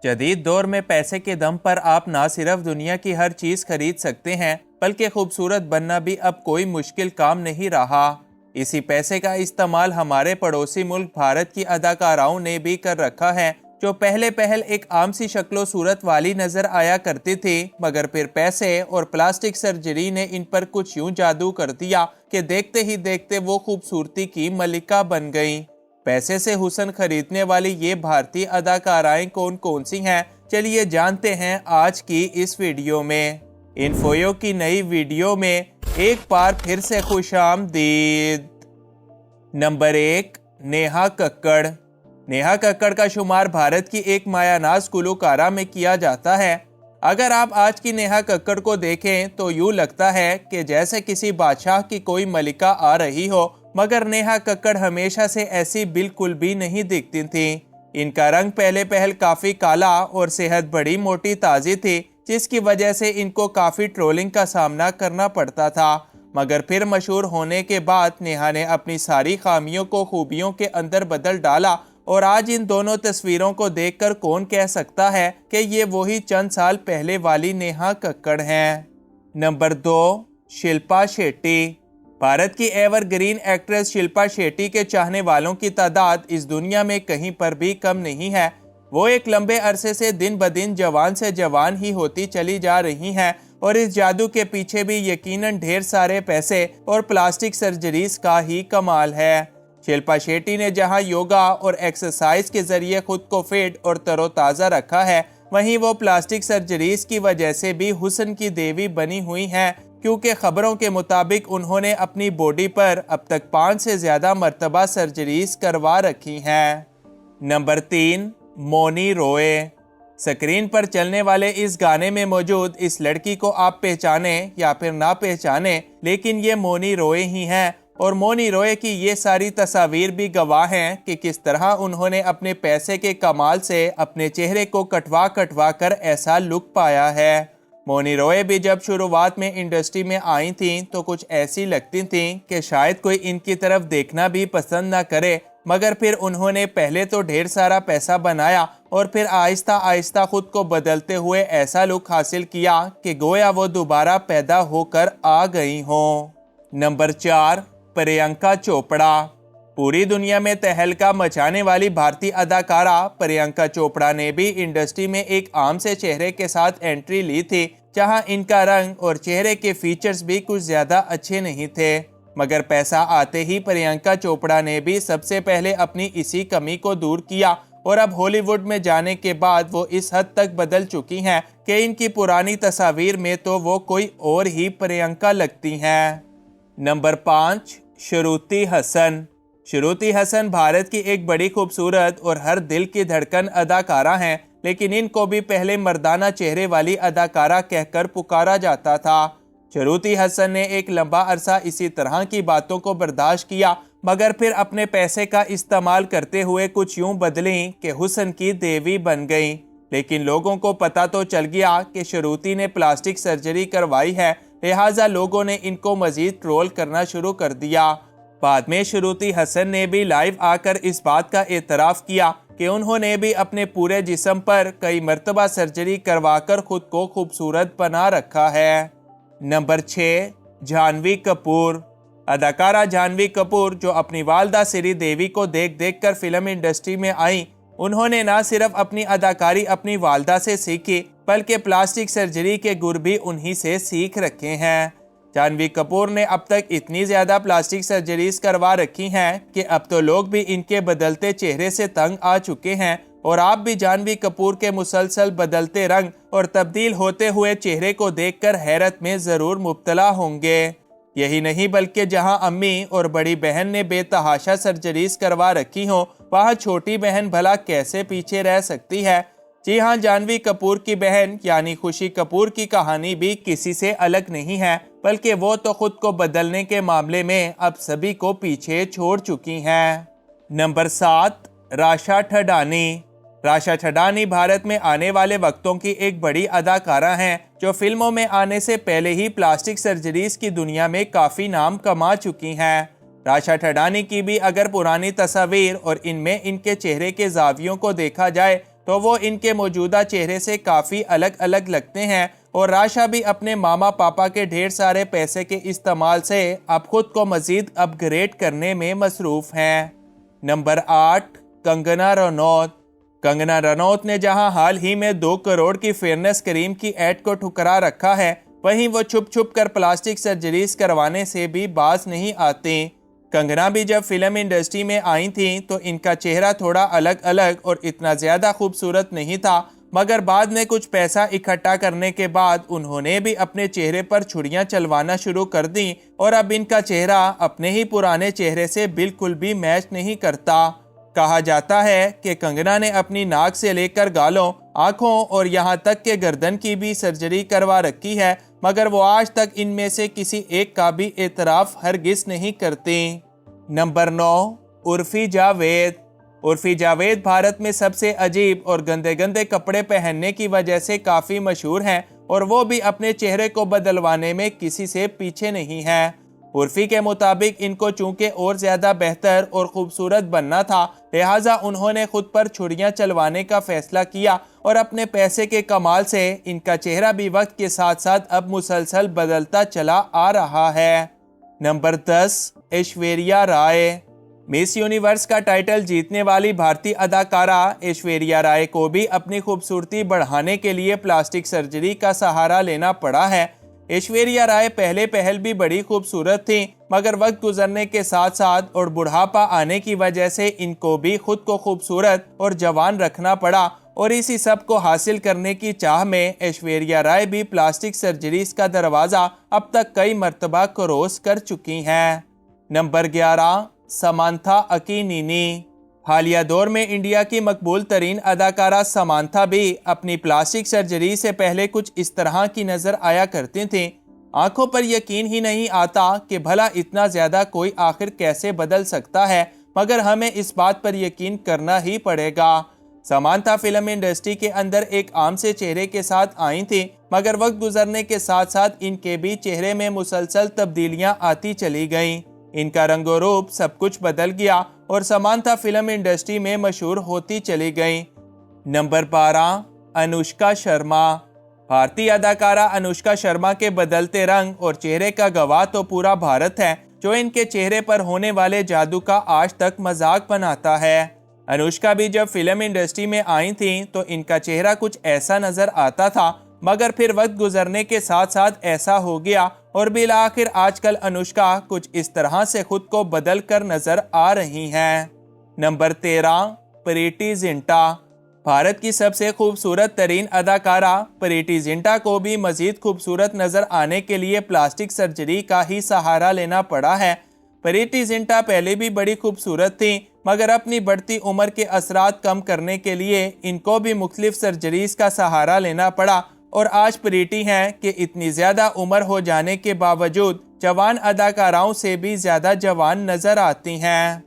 जदीद दौर में पैसे के दम पर आप ना सिर्फ दुनिया की हर चीज खरीद सकते हैं बल्कि खूबसूरत बनना भी अब कोई मुश्किल काम नहीं रहा। इसी पैसे का इस्तेमाल हमारे पड़ोसी मुल्क भारत की अदाकाराओं ने भी कर रखा है, जो पहले पहल एक आम सी शक्लो सूरत वाली नजर आया करती थी, मगर फिर पैसे और प्लास्टिक सर्जरी ने इन पर कुछ यूं जादू कर दिया कि देखते ही देखते वो खूबसूरती की मलिका बन गईं। पैसे से हुस्न खरीदने वाली ये भारतीय अदाकाराएं कौन कौन सी हैं, चलिए जानते हैं आज की इस वीडियो में। इन्फोयो की नई वीडियो में एक बार फिर से खुशामदीद। नंबर 1, नेहा कक्कड़। नेहा कक्कड़ का शुमार भारत की एक मायानाज गुलकारा में किया जाता है। अगर आप आज की नेहा कक्कड़ को देखें तो यूं लगता है कि जैसे किसी बादशाह की कोई मलिका आ रही हो, मगर नेहा कक्कड़ हमेशा से ऐसी बिल्कुल भी नहीं दिखती थी। इनका रंग पहले पहल काफी काला और सेहत बड़ी मोटी ताजी थी, जिसकी वजह से इनको काफी ट्रोलिंग का सामना करना पड़ता था। मगर फिर मशहूर होने के बाद नेहा ने अपनी सारी खामियों को खूबियों के अंदर बदल डाला और आज इन दोनों तस्वीरों को देखकर कौन कह सकता है कि ये वही चंद साल पहले वाली नेहा कक्कड़ हैं। नंबर 2, शिल्पा शेट्टी। भारत की एवरग्रीन एक्ट्रेस शिल्पा शेट्टी के चाहने वालों की तादाद इस दुनिया में कहीं पर भी कम नहीं है। वो एक लंबे अरसे से दिन ब दिन जवान से जवान ही होती चली जा रही हैं और इस जादू के पीछे भी यकीनन ढेर सारे पैसे और प्लास्टिक सर्जरीज का ही कमाल है। शिल्पा शेट्टी ने जहां योगा और एक्सरसाइज के जरिए खुद को फिट और तरोताज़ा रखा है, वहीं वो प्लास्टिक सर्जरीज की वजह से भी हुस्न की देवी बनी हुई हैं, क्योंकि खबरों के मुताबिक उन्होंने अपनी बॉडी पर अब तक 5 से ज्यादा मर्तबा सर्जरीज करवा रखी हैं। नंबर 3, मौनी रॉय। स्क्रीन पर चलने वाले इस गाने में मौजूद इस लड़की को आप पहचाने या फिर ना पहचाने, लेकिन ये मौनी रॉय ही हैं और मौनी रॉय की ये सारी तस्वीर भी गवाह हैं कि किस तरह उन्होंने अपने पैसे के कमाल से अपने चेहरे को कटवा कटवा कर ऐसा लुक पाया है। मौनी रॉय भी जब शुरुआत में इंडस्ट्री में आई थीं तो कुछ ऐसी लगती थीं कि शायद कोई इनकी तरफ देखना भी पसंद ना करे, मगर फिर उन्होंने पहले तो ढेर सारा पैसा बनाया और फिर आहिस्ता आहिस्ता खुद को बदलते हुए ऐसा लुक हासिल किया कि गोया वो दोबारा पैदा होकर आ गई हों। नंबर 4, प्रियंका चोपड़ा। पूरी दुनिया में तहलका मचाने वाली भारतीय अदाकारा प्रियंका चोपड़ा ने भी इंडस्ट्री में एक आम से चेहरे के साथ एंट्री ली थी, जहां इनका रंग और चेहरे के फीचर्स भी कुछ ज्यादा अच्छे नहीं थे। मगर पैसा आते ही प्रियंका चोपड़ा ने भी सबसे पहले अपनी इसी कमी को दूर किया और अब हॉलीवुड में जाने के बाद वो इस हद तक बदल चुकी हैं कि इनकी पुरानी तस्वीर में तो वो कोई और ही प्रियंका लगती हैं। नंबर 5, श्रुति हसन। श्रुति हसन भारत की एक बड़ी खूबसूरत और हर दिल की धड़कन अदाकारा हैं, लेकिन इनको भी पहले मर्दाना चेहरे वाली अदाकारा कहकर पुकारा जाता था। श्रुति हसन ने एक लंबा अरसा इसी तरह की बातों को बर्दाश्त किया, मगर फिर अपने पैसे का इस्तेमाल करते हुए कुछ यूं बदली कि हुस्न की देवी बन गई। लेकिन लोगों को पता तो चल गया कि श्रुति ने प्लास्टिक सर्जरी करवाई है, लिहाजा लोगों ने इनको मजीद ट्रोल करना शुरू कर दिया। बाद में श्रुति हसन ने भी लाइव आकर इस बात का एतराफ़ किया कि उन्होंने भी अपने पूरे जिस्म पर कई मर्तबा सर्जरी करवाकर खुद को खूबसूरत बना रखा है। नंबर 6, जानवी कपूर। अदाकारा जानवी कपूर, जो अपनी वालदा श्री देवी को देख देख कर फिल्म इंडस्ट्री में आई, उन्होंने न सिर्फ अपनी अदाकारी अपनी वालदा से सीखी बल्कि प्लास्टिक सर्जरी के गुर भी उन्हीं से सीख रखे हैं। जानवी कपूर ने अब तक इतनी ज्यादा प्लास्टिक सर्जरीज करवा रखी हैं कि अब तो लोग भी इनके बदलते चेहरे से तंग आ चुके हैं और आप भी जानवी कपूर के मुसलसल बदलते रंग और तब्दील होते हुए चेहरे को देखकर हैरत में जरूर मुब्तला होंगे। यही नहीं बल्कि जहां अम्मी और बड़ी बहन ने बेतहाशा सर्जरीज करवा रखी हो, वहां छोटी बहन भला कैसे पीछे रह सकती है। जी हां, जानवी कपूर की बहन यानी खुशी कपूर की कहानी भी किसी से अलग नहीं है, बल्कि वो तो खुद को बदलने के मामले में अब सभी को पीछे छोड़ चुकी हैं। नंबर 7, राशा ठडानी। राशा ठडानी भारत में आने वाले वक्तों की एक बड़ी अदाकारा हैं, जो फिल्मों में आने से पहले ही प्लास्टिक सर्जरीज की दुनिया में काफ़ी नाम कमा चुकी हैं। राशा ठडानी की भी अगर पुरानी तस्वीर और इनमें इनके चेहरे के जावियों को देखा जाए तो वो इनके मौजूदा चेहरे से काफ़ी अलग अलग लगते हैं और राशा भी अपने मामा पापा के ढेर सारे पैसे के इस्तेमाल से अब खुद को मज़ीद अपग्रेड करने में मसरूफ़ हैं। नंबर 8, कंगना रनौत। कंगना रनौत ने जहां हाल ही में 2 करोड़ की फेयरनेस क्रीम की ऐड को ठुकरा रखा है, वहीं वो छुप छुप कर प्लास्टिक सर्जरीज करवाने से भी बाज नहीं आती। कंगना भी जब फिल्म इंडस्ट्री में आई थी तो इनका चेहरा थोड़ा अलग अलग और इतना ज़्यादा खूबसूरत नहीं था, मगर बाद में कुछ पैसा इकट्ठा करने के बाद उन्होंने भी अपने चेहरे पर छुरियां चलवाना शुरू कर दी और अब इनका चेहरा अपने ही पुराने चेहरे से बिल्कुल भी मैच नहीं करता। कहा जाता है कि कंगना ने अपनी नाक से लेकर गालों, आंखों और यहाँ तक के गर्दन की भी सर्जरी करवा रखी है, मगर वो आज तक इनमें से किसी एक का भी एतराफ़ हरगिज़ नहीं करती। नंबर 9, उर्फ़ी जावेद। उर्फ़ी जावेद भारत में सबसे अजीब और गंदे गंदे कपड़े पहनने की वजह से काफ़ी मशहूर हैं और वो भी अपने चेहरे को बदलवाने में किसी से पीछे नहीं है। उर्फ़ी के मुताबिक इनको चूंकि और ज़्यादा बेहतर और ख़ूबसूरत बनना था, लिहाजा उन्होंने खुद पर छुरियां चलवाने का फ़ैसला किया और अपने पैसे के कमाल से इनका चेहरा भी वक्त के साथ साथ अब मुसलसल बदलता चला आ रहा है। Number 10, Aishwarya Rai. Miss universe का टाइटल जीतने वाली भारतीय अदाकारा ऐश्वर्या राय को भी अपनी खूबसूरती बढ़ाने के लिए प्लास्टिक सर्जरी का सहारा लेना पड़ा है। ऐश्वर्या राय पहले पहल भी बड़ी खूबसूरत थी, मगर वक्त गुजरने के साथ साथ और बुढ़ापा आने की वजह से इनको भी खुद को खूबसूरत और जवान रखना पड़ा और इसी सब को हासिल करने की चाह में ऐश्वर्या राय भी प्लास्टिक सर्जरीज का दरवाज़ा अब तक कई मर्तबा क्रॉस कर चुकी हैं। Number 11, Samantha अकीनीनी। हालिया दौर में इंडिया की मकबूल तरीन अदाकारा समांथा भी अपनी प्लास्टिक सर्जरी से पहले कुछ इस तरह की नज़र आया करती थीं। आंखों पर यकीन ही नहीं आता कि भला इतना ज़्यादा कोई आखिर कैसे बदल सकता है, मगर हमें इस बात पर यकीन करना ही पड़ेगा। समांथा फिल्म इंडस्ट्री के अंदर एक आम से चेहरे के साथ आई थी, मगर वक्त गुजरने के साथ साथ इनके भी चेहरे में मुसलसल तब्दीलियां आती चली गईं। इनका रंगो रूप सब कुछ बदल गया और समांथा फिल्म इंडस्ट्री में मशहूर होती चली गई। नंबर 12, अनुष्का शर्मा। भारतीय अदाकारा अनुष्का शर्मा के बदलते रंग और चेहरे का गवाह तो पूरा भारत है, जो इनके चेहरे पर होने वाले जादू का आज तक मजाक बनाता है। अनुष्का भी जब फिल्म इंडस्ट्री में आई थी तो इनका चेहरा कुछ ऐसा नजर आता था, मगर फिर वक्त गुजरने के साथ साथ ऐसा हो गया और बिल आखिर आजकल अनुष्का कुछ इस तरह से खुद को बदल कर नजर आ रही हैं। नंबर 13, प्रीति जिंटा। भारत की सबसे खूबसूरत तरीन अदाकारा प्रीति जिंटा को भी मजीद खूबसूरत नजर आने के लिए प्लास्टिक सर्जरी का ही सहारा लेना पड़ा है। प्रीति जिंटा पहले भी बड़ी खूबसूरत थी, मगर अपनी बढ़ती उम्र के असरात कम करने के लिए इनको भी मुख्तलिफ सर्जरीज का सहारा लेना पड़ा और आज प्रीति हैं कि इतनी ज़्यादा उम्र हो जाने के बावजूद जवान अदाकाराओं से भी ज़्यादा जवान नज़र आती हैं।